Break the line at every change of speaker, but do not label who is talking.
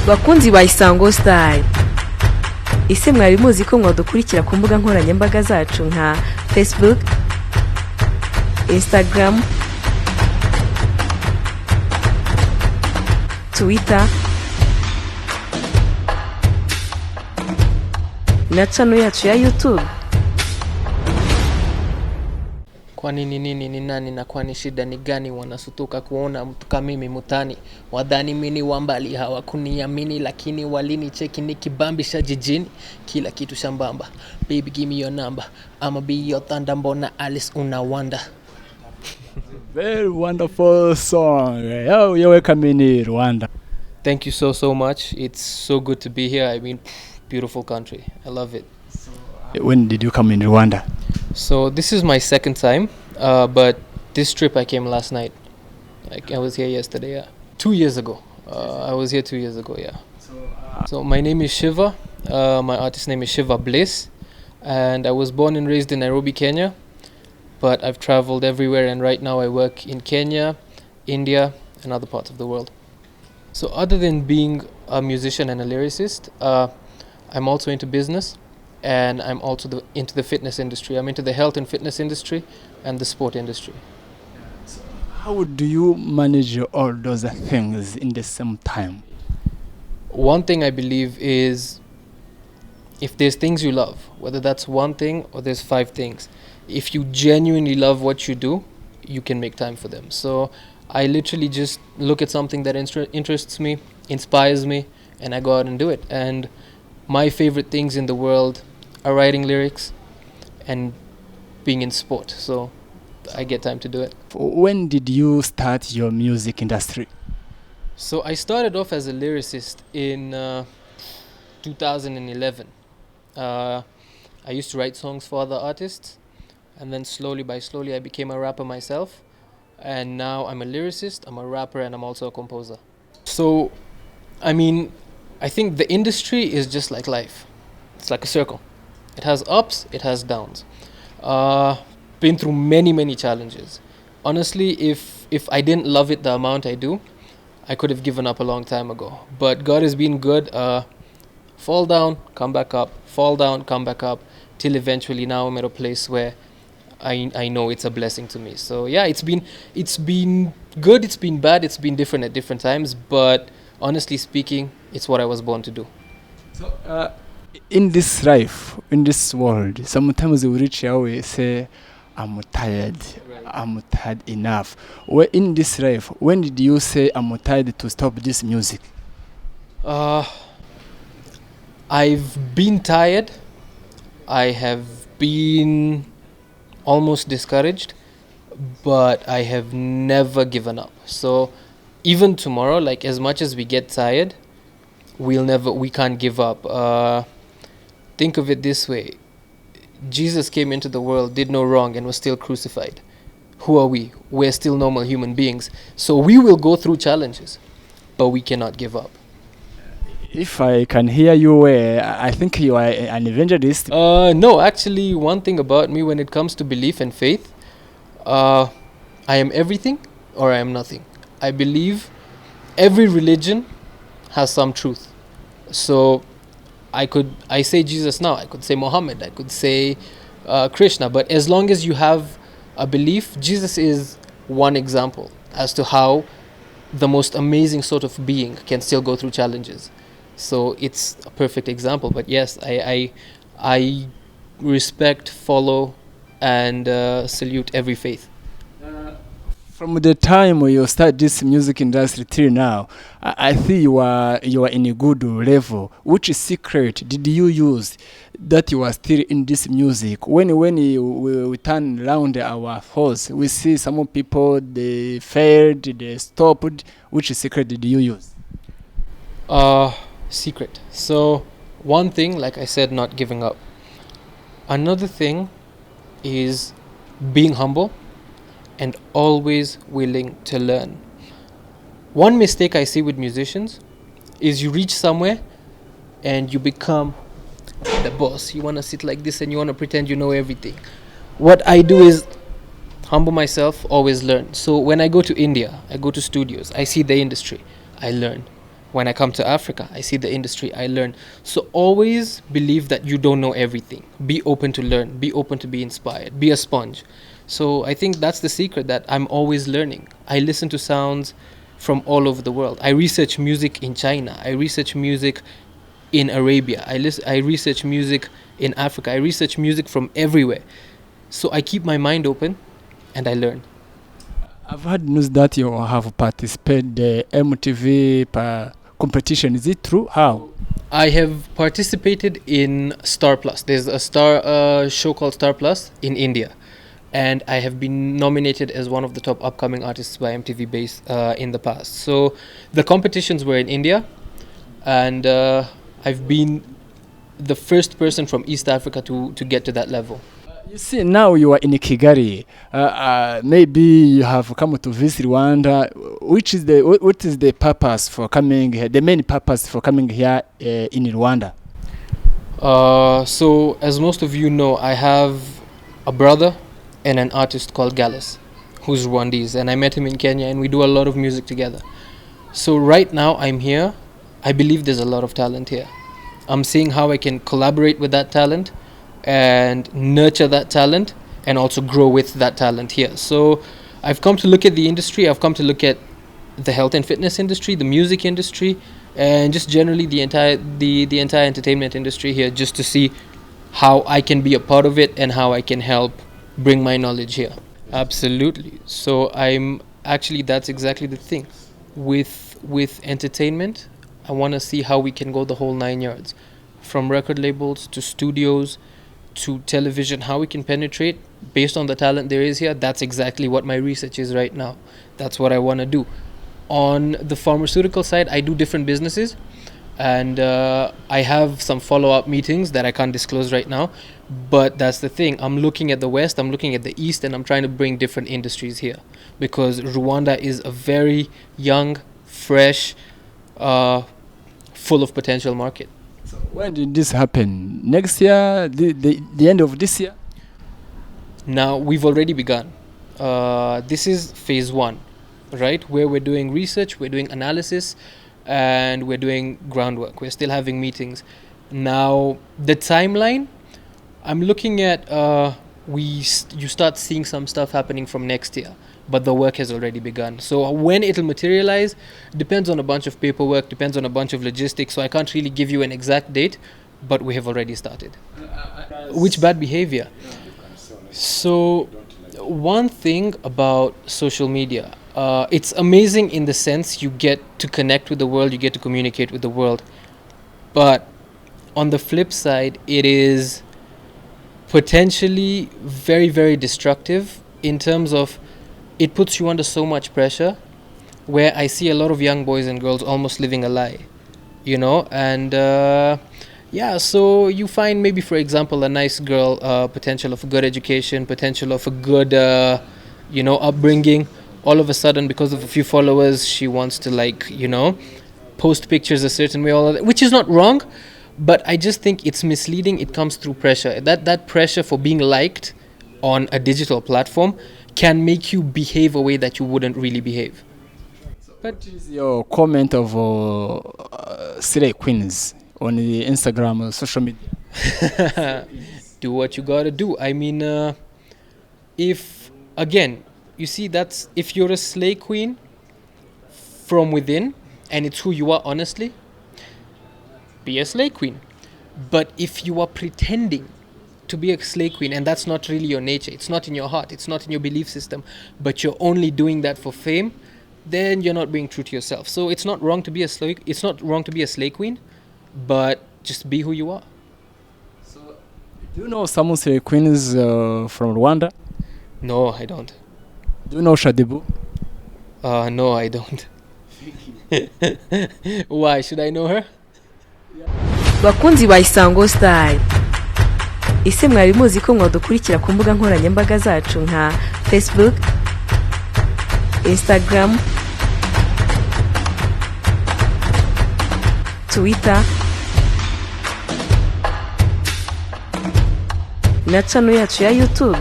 bakunzi ba Isango Style, ese mwari muzi ko mwadukurikira ku mbuga nkoranyambaga zacu nka Facebook, Instagram, Twitter na channel yacu ya YouTube?
Kwani nini ni nani na kwani shida ni gani? Wanasutuka kuona mtu kama mimi mutani, wadhani mimi wambali hawakuniamini, lakini walinicheki nikibambisha jijini, kila kitu shambamba. Baby give me your number, I'ma be your thunder, mbona Alice una wonder.
Very wonderful song. You're welcome in Rwanda.
Thank you so much. It's so good to be here. I mean, beautiful country. I love it.
When did you come in Rwanda?
So this is my second time, but this trip I came last night. I was here yesterday, yeah. 2 years ago. I was here 2 years ago, yeah. So my name is Shiva. My artist name is Shiva Bliss. And I was born and raised in Nairobi, Kenya. But I've traveled everywhere, and right now I work in Kenya, India, and other parts of the world. So other than being a musician and a lyricist, I'm also into business. And I'm also into the fitness industry. I'm into the health and fitness industry and the sport industry.
So how do you manage all those things in the same time?
One thing I believe is, if there's things you love, whether that's one thing or there's 5 things, if you genuinely love what you do, you can make time for them. So I literally just look at something that interests me, inspires me, and I go out and do it. And my favorite things in the world are writing lyrics and being in sport, so I get time to do it.
When did you start your music industry?
So I started off as a lyricist in 2011. I used to write songs for other artists, and then slowly I became a rapper myself, and now I'm a lyricist, I'm a rapper, and I'm also a composer. So, I mean, I think the industry is just like life. It's like a circle. It has ups, it has downs. Been through many challenges. Honestly, if I didn't love it the amount I do, I could have given up a long time ago. But God has been good. Fall down, come back up. Fall down, come back up. Till eventually now I'm at a place where I know it's a blessing to me. So yeah, it's been good, it's been bad, it's been different at different times. But honestly speaking, it's what I was born to do.
So, in this life, in this world, sometimes we reach out and say, I'm tired, I'm tired enough. Where in this life, when did you say, I'm tired to stop this music?
I've been tired. I have been almost discouraged, but I have never given up. So even tomorrow, like as much as we get tired, we can't give up. Think of it this way. Jesus came into the world, did no wrong, and was still crucified. Who are we? We're still normal human beings. So we will go through challenges, but we cannot give up.
If I can hear you, I think you are an evangelist.
No, actually, one thing about me when it comes to belief and faith, I am everything or I am nothing. I believe every religion has some truth. So I say Jesus now, I could say Muhammad, I could say Krishna, but as long as you have a belief, Jesus is one example as to how the most amazing sort of being can still go through challenges. So it's a perfect example. But yes, I respect, follow, and salute every faith.
From the time you start this music industry till now, I think you are in a good level. Which secret did you use that you are still in this music? When we turn around our horse, we see some people, they failed, they stopped. Which secret did you use?
Secret. So one thing, like I said, not giving up. Another thing is being humble and always willing to learn. One mistake I see with musicians is you reach somewhere and you become the boss. You want to sit like this and you want to pretend you know everything. What I do is humble myself, always learn. So when I go to India, I go to studios, I see the industry, I learn. When I come to Africa, I see the industry, I learn. So always believe that you don't know everything. Be open to learn, be open to be inspired, be a sponge. So I think that's the secret, that I'm always learning. I listen to sounds from all over the world. I research music in China. I research music in Arabia. I research music in Africa. I research music from everywhere. So I keep my mind open and I learn.
I've heard news that you have participated the MTV competition. Is it true? How?
I have participated in Star Plus. There's a show called Star Plus in India. And I have been nominated as one of the top upcoming artists by MTV Base in the past. So the competitions were in India, and I've been the first person from East Africa to get to that level.
You see, now you are in Kigali. Maybe you have come to visit Rwanda. What is the purpose for coming here? The main purpose for coming here in Rwanda?
So as most of you know, I have a brother and an artist called Gallus, who's Rwandese, and I met him in Kenya, and we do a lot of music together. So right now I'm here. I believe there's a lot of talent here. I'm seeing how I can collaborate with that talent and nurture that talent and also grow with that talent here. So I've come to look at the industry. I've come to look at the health and fitness industry, the music industry, and just generally the entire entertainment industry here, just to see how I can be a part of it and how I can help bring my knowledge here. Absolutely. So that's exactly the thing. With entertainment, I want to see how we can go the whole 9 yards. From record labels to studios to television, how we can penetrate based on the talent there is here. That's exactly what my research is right now. That's what I want to do. On the pharmaceutical side, I do different businesses, and I have some follow-up meetings that I can't disclose right now. But that's the thing. I'm looking at the West, I'm looking at the East, and I'm trying to bring different industries here, because Rwanda is a very young, fresh, full of potential market.
So when did this happen? Next year? The end of this year?
Now, we've already begun. This is phase 1, right? Where we're doing research, we're doing analysis, and we're doing groundwork. We're still having meetings. Now, the timeline, I'm looking at you start seeing some stuff happening from next year, but the work has already begun. So when it'll materialize depends on a bunch of paperwork, depends on a bunch of logistics. So I can't really give you an exact date, but we have already started. Which bad behavior? So one thing about social media, it's amazing in the sense you get to connect with the world, you get to communicate with the world. But on the flip side, it is potentially very, very destructive in terms of it puts you under so much pressure, where I see a lot of young boys and girls almost living a lie, and so you find maybe, for example, a nice girl, potential of a good education, potential of a good, upbringing. All of a sudden, because of a few followers, she wants to post pictures a certain way, all of that, which is not wrong. But I just think it's misleading. It comes through pressure. That pressure for being liked on a digital platform can make you behave a way that you wouldn't really behave.
But what is your comment of Slay Queens on the Instagram or social media?
Do what you gotta do. I mean, if you're a slay queen from within and it's who you are honestly, be a slay queen. But if you are pretending to be a slay queen and that's not really your nature, it's not in your heart, it's not in your belief system, but you're only doing that for fame, then you're not being true to yourself. So it's not wrong to be a slay queen, but just be who you are.
So do you know some slay queens from Rwanda?
No, I don't.
Do you know Shadibu?
No, I don't. Why should I know her?
Bakunzi ba Isango Style, ese mwari muzi ko mwadukurikira ku mbuga nkoranyambaga zacu nka Facebook, Instagram, Twitter na channel yacu ya YouTube.